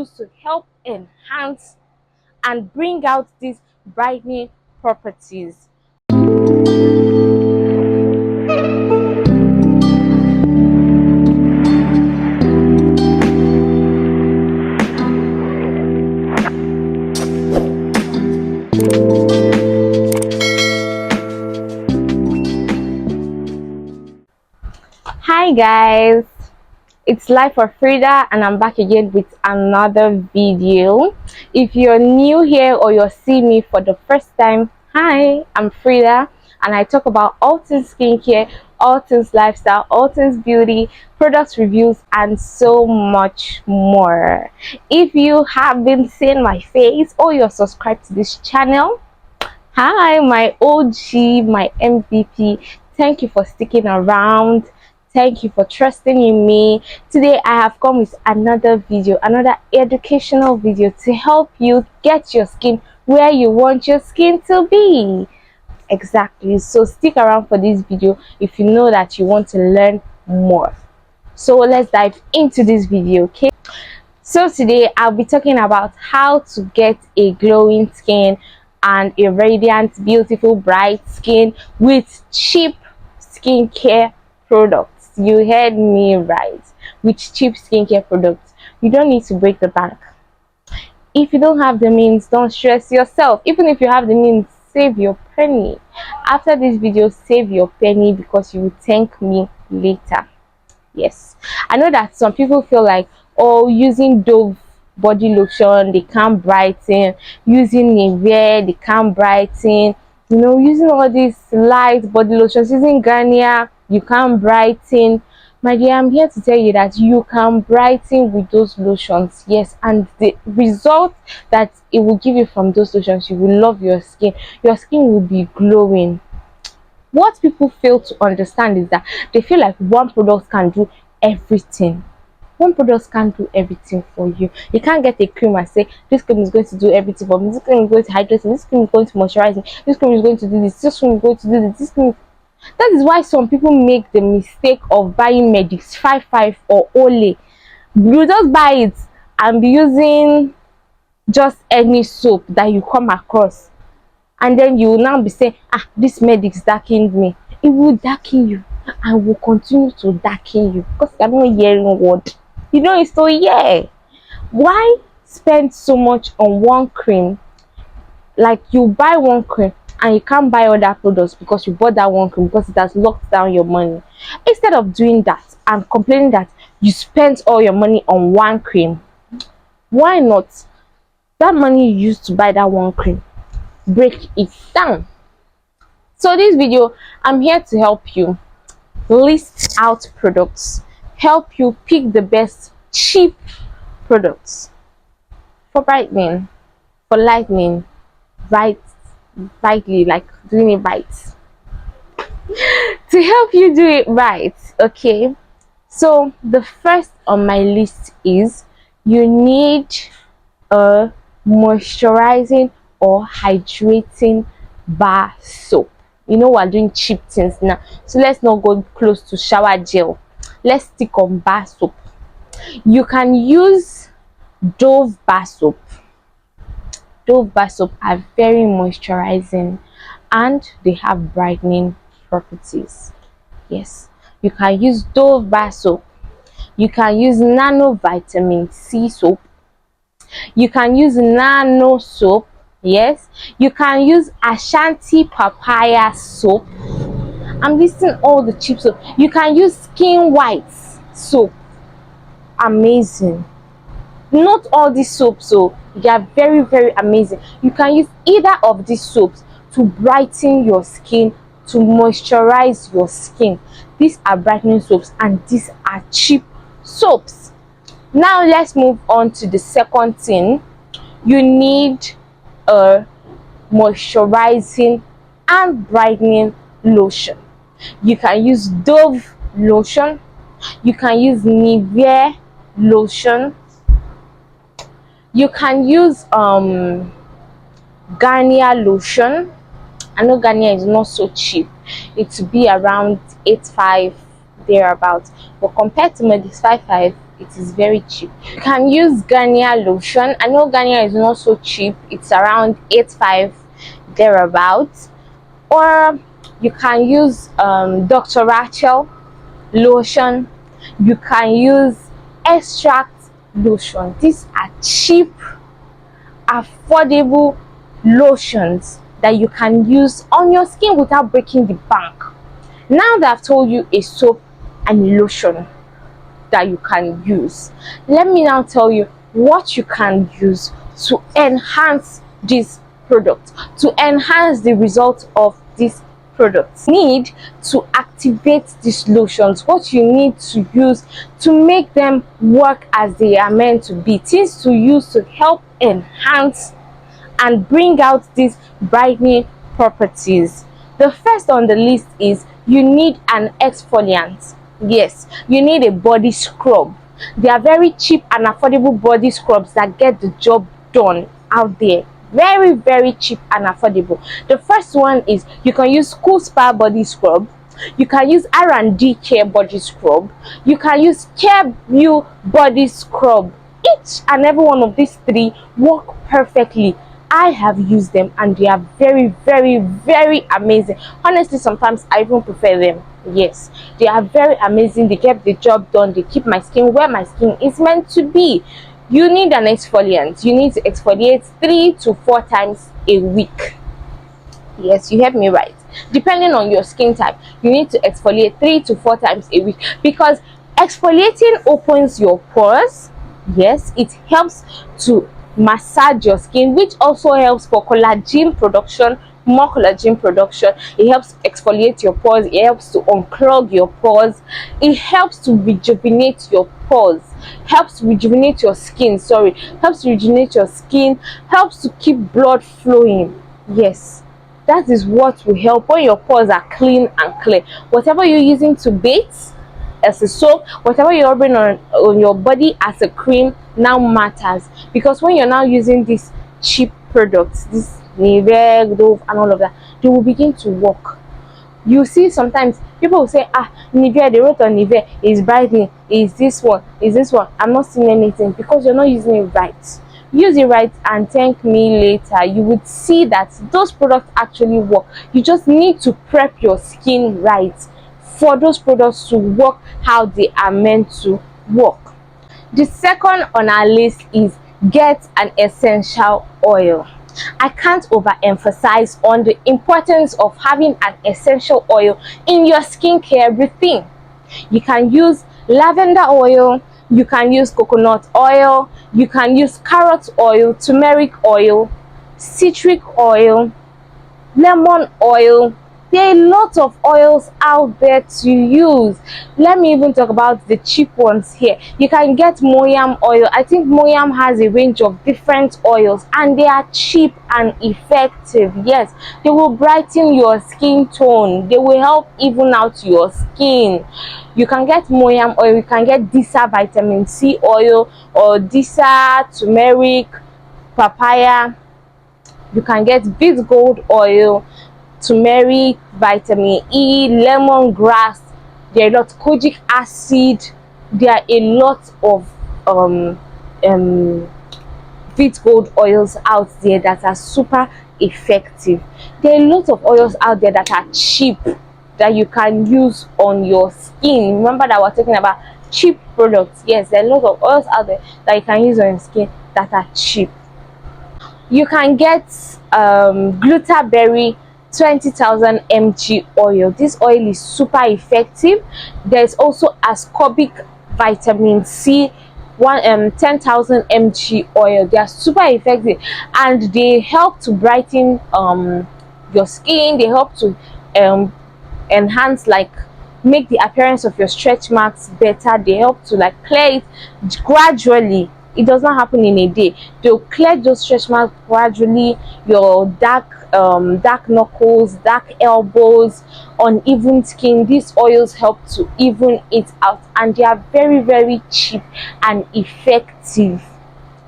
use to help enhance and bring out these brightening properties. Hi guys, it's Life for Frida and I'm back again with another video. If you're new here or you're seeing me for the first time, hi, I'm Frida and I talk about all things skincare, all things lifestyle, all things beauty, product reviews and so much more. If you have been seeing my face or you're subscribed to this channel, hi, my OG, my MVP, thank you for sticking around. Thank you for trusting in me. Today I have come with another video, another educational video to help you get your skin where you want your skin to be. Exactly. So stick around for this video if you know that you want to learn more. So let's dive into this video, okay? So today I'll be talking about how to get a glowing skin and a radiant, beautiful, bright skin with cheap skincare products. You heard me right. With cheap skincare products. You don't need to break the bank. If you don't have the means, don't stress yourself. Even if you have the means, save your penny. After this video, save your penny because you will thank me later. Yes, I know that some people feel like, oh, using Dove body lotion they can't brighten, using Nivea they can't brighten, you know, using all these light body lotions, using Garnier you can't brighten. My dear, I'm here to tell you that you can brighten with those lotions. Yes, and the result that it will give you from those lotions, you will love your skin. Your skin will be glowing. What people fail to understand is that they feel like one product can do everything. One product can't do everything for you. You can't get a cream and say this cream is going to do everything for me, this cream is going to hydrate me, this cream is going to moisturize me, this cream is going to do this cream is going to do this cream. That is why some people make the mistake of buying Medix 55 or Olay. You just buy it and be using just any soap that you come across, and then you will now be saying, this Medix darkened me. It will darken you and will continue to darken you because you're not hearing word. You know it's so, yeah. Why spend so much on one cream? Like, you buy one cream and you can't buy other products because you bought that one cream because it has locked down your money. Instead of doing that and complaining that you spent all your money on one cream, why not that money you used to buy that one cream, break it down? So this video, I'm here to help you list out products, help you pick the best cheap products for brightening, for lightening, brightly, like doing it right, to help you do it right. Okay, so the first on my list is you need a moisturizing or hydrating bar soap. You know, we're doing cheap things now, so let's not go close to shower gel. Let's stick on bar soap. You can use Dove bar soap. Dove bar soap are very moisturizing and they have brightening properties. Yes, you can use Dove bar soap. You can use nano vitamin C soap. You can use nano soap. Yes, you can use Ashanti papaya soap. I'm listing all the cheap soap. You can use skin white soap. Amazing. Not all these soaps, so they are very, very amazing. You can use either of these soaps to brighten your skin, to moisturize your skin. These are brightening soaps and these are cheap soaps. Now let's move on to the second thing. You need a moisturizing and brightening lotion. You can use Dove lotion, you can use Nivea lotion, you can use Garnier lotion. I know Garnier is not so cheap, it will be around 85 thereabouts, but compared to Medix 55, It is very cheap. You can use Garnier lotion. I know Garnier is not so cheap, it's around 85 thereabouts. Or you can use Dr. Rachel lotion. You can use extract lotion. These are cheap, affordable lotions that you can use on your skin without breaking the bank. Now that I've told you a soap and a lotion that you can use, let me now tell you what you can use to enhance this product, to enhance the result of this product. You need to activate these lotions, what you need to use to make them work as they are meant to be, things to use to help enhance and bring out these brightening properties. The first on the list is you need an exfoliant. Yes, you need a body scrub. They are very cheap and affordable body scrubs that get the job done out there. Very, very cheap and affordable. The first one is you can use Cool Spa body scrub. You can use R&D Care body scrub. You can use Care View body scrub. Each and every one of these three work perfectly. I have used them and they are very, very, very amazing. Honestly, sometimes I even prefer them. Yes, they are very amazing. They get the job done. They keep my skin where my skin is meant to be. You need an exfoliant. You need to exfoliate 3 to 4 times a week. Yes, you heard me right. Depending on your skin type, you need to exfoliate 3 to 4 times a week, because exfoliating opens your pores. Yes, it helps to massage your skin, which also helps for collagen production, more collagen production. It helps exfoliate your pores. It helps to unclog your pores. It helps to rejuvenate your pores, helps rejuvenate your skin, helps rejuvenate your skin, helps to keep blood flowing. Yes, that is what will help when your pores are clean and clear. Whatever you're using to bathe as a soap, whatever you're rubbing on your body as a cream now matters, because when you're now using these cheap products, this Nivea, Dove and all of that, they will begin to work. You see, sometimes people will say, Nivea, they wrote on Nivea is brightening, is this one. I'm not seeing anything, because you're not using it right. Use it right and thank me later. You would see that those products actually work. You just need to prep your skin right for those products to work how they are meant to work. The second on our list is get an essential oil. I can't overemphasize on the importance of having an essential oil in your skincare routine. You can use lavender oil, you can use coconut oil, you can use carrot oil, turmeric oil, citric oil, lemon oil. There are a lot of oils out there to use. Let me even talk about the cheap ones here. You can get Moyam oil. I think Moyam has a range of different oils and they are cheap and effective. Yes, they will brighten your skin tone. They will help even out your skin. You can get Moyam oil. You can get Disa vitamin C oil or Disa turmeric, papaya. You can get beet gold oil, turmeric, vitamin E, lemongrass. There are a lot, kojic acid. There are a lot of beet gold oils out there that are super effective. There are a lot of oils out there that are cheap that you can use on your skin. Remember that we're talking about cheap products. Yes, there are a lot of oils out there that you can use on your skin that are cheap. You can get Glutaberry 20,000 mg oil. This oil is super effective. There's also ascorbic vitamin C 10,000 mg oil. They are super effective and they help to brighten your skin. They help to enhance, like, make the appearance of your stretch marks better. They help to like clear it gradually. It does not happen in a day. They'll clear those stretch marks gradually. Your dark knuckles, dark elbows, uneven skin, these oils help to even it out and they are very, very cheap and effective.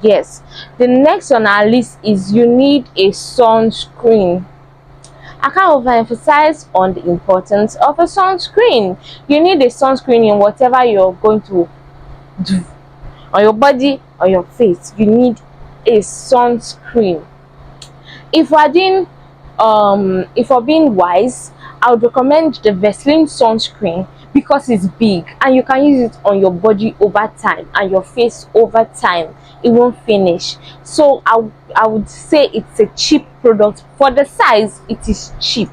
Yes, the next on our list is you need a sunscreen. I can't overemphasize on the importance of a sunscreen. You need a sunscreen in whatever you're going to do. on your body, on your face, you need a sunscreen. If we're doing if we're being wise, I would recommend the Vaseline sunscreen because it's big and you can use it on your body over time and your face over time. It won't finish. So I would say it's a cheap product. For the size, it is cheap.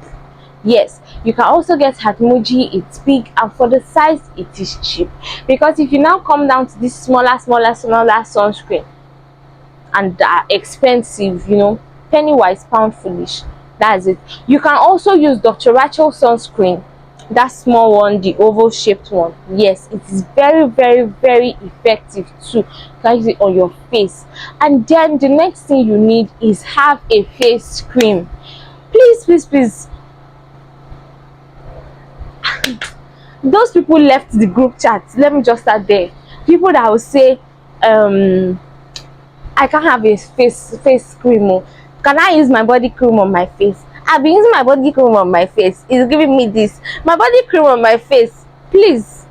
Yes, you can also get Hatmoji, it's big, and for the size it is cheap. Because if you now come down to this smaller sunscreen, and are expensive, penny wise pound foolish. That's it. You can also use Dr. Rachel sunscreen, that small one, the oval shaped one. Yes, it is very effective too. You can use it on your face. And then the next thing you need is have a face cream. Please, those people left the group chat. Let me just start there. People that will say I can't have a face cream. Oh. Can I use my body cream on my face? I've been using my body cream on my face. It's giving me this. My body cream on my face. Please,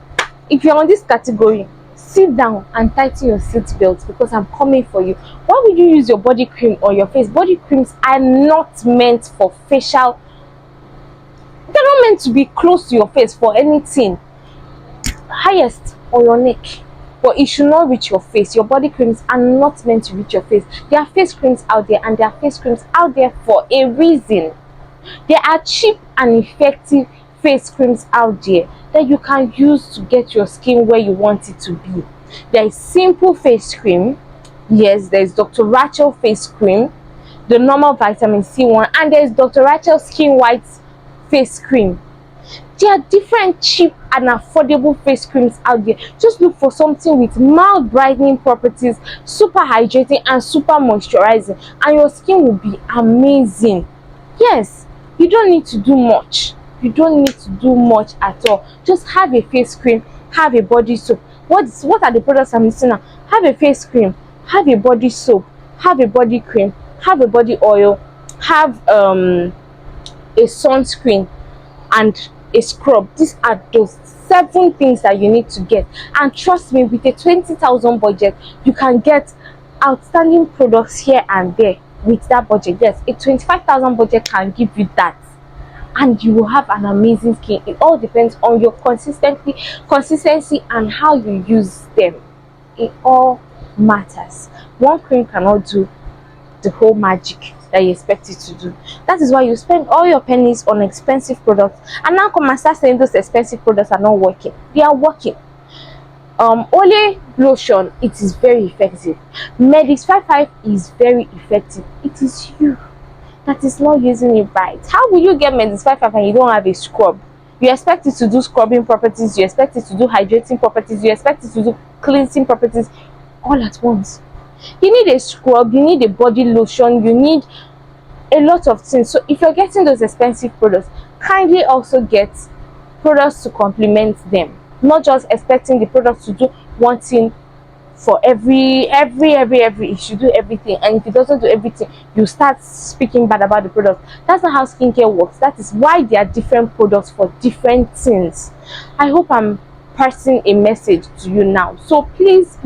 if you're on this category, sit down and tighten your seat belt because I'm coming for you. Why would you use your body cream on your face? Body creams are not meant for facial. They're not meant to be close to your face for anything. Highest on your neck, but it should not reach your face. Your body creams are not meant to reach your face. There are face creams out there, and there are face creams out there for a reason. There are cheap and effective face creams out there that you can use to get your skin where you want it to be. There is simple face cream. Yes, there is Dr. Rachel face cream, the normal vitamin C one, and there is Dr. Rachel skin white face cream. There are different cheap and affordable face creams out there. Just look for something with mild brightening properties, super hydrating and super moisturizing, and your skin will be amazing. Yes, you don't need to do much. You don't need to do much at all. Just have a face cream, have a body soap. What are the products I'm using now? Have a face cream, have a body soap, have a body cream, have a body oil, have a sunscreen, and a scrub. These are those 7 things that you need to get, and trust me, with a 20,000 budget you can get outstanding products here and there with that budget. Yes, a 25,000 budget can give you that, and you will have an amazing skin. It all depends on your consistency and how you use them. It all matters. One cream cannot do the whole magic that you expect it to do. That is why you spend all your pennies on expensive products, and now come and start saying those expensive products are not working. They are working. Ole lotion, it is very effective. Medix 55 is very effective. It is you that is not using it right. How will you get Medix 55 and you don't have a scrub? You expect it to do scrubbing properties, you expect it to do hydrating properties, you expect it to do cleansing properties all at once. You need a scrub, you need a body lotion, you need a lot of things. So if you're getting those expensive products, kindly also get products to complement them. Not just expecting the product to do one thing for every it should do everything, and if it doesn't do everything, you start speaking bad about the product. That's not how skincare works. That is why there are different products for different things. I hope I'm passing a message to you now. So please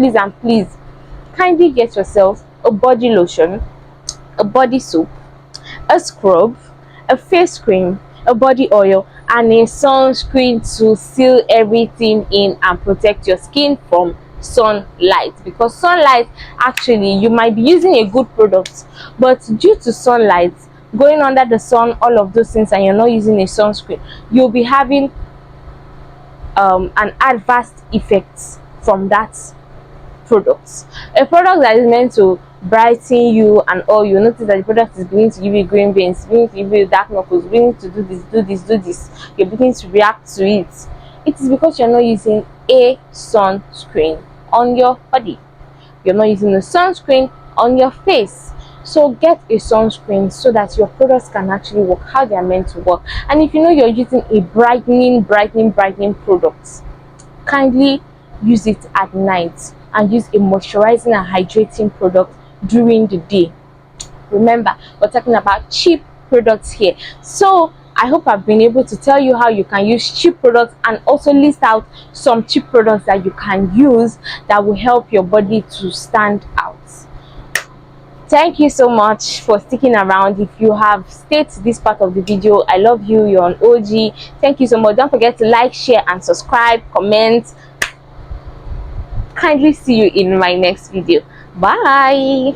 kindly get yourself a body lotion, a body soap, a scrub, a face cream, a body oil, and a sunscreen to seal everything in and protect your skin from sunlight. Because sunlight, actually, you might be using a good product, but due to sunlight going under the sun, all of those things, and you're not using a sunscreen, you'll be having an adverse effect from that products. A product that is meant to brighten you and all, you notice that the product is beginning to give you green veins, beginning to give you dark knuckles, beginning to do this, you're beginning to react to it. It is because you're not using a sunscreen on your body. You're not using a sunscreen on your face. So get a sunscreen so that your products can actually work how they are meant to work. And if you know you're using a brightening product, kindly use it at night and use a moisturizing and hydrating product during the day. Remember, we're talking about cheap products here. So I hope I've been able to tell you how you can use cheap products and also list out some cheap products that you can use that will help your body to stand out. Thank you so much for sticking around. If you have stayed to this part of the video, I love you. You're an OG. Thank you so much. Don't forget to like, share, and subscribe, comment. Kindly see you in my next video. Bye.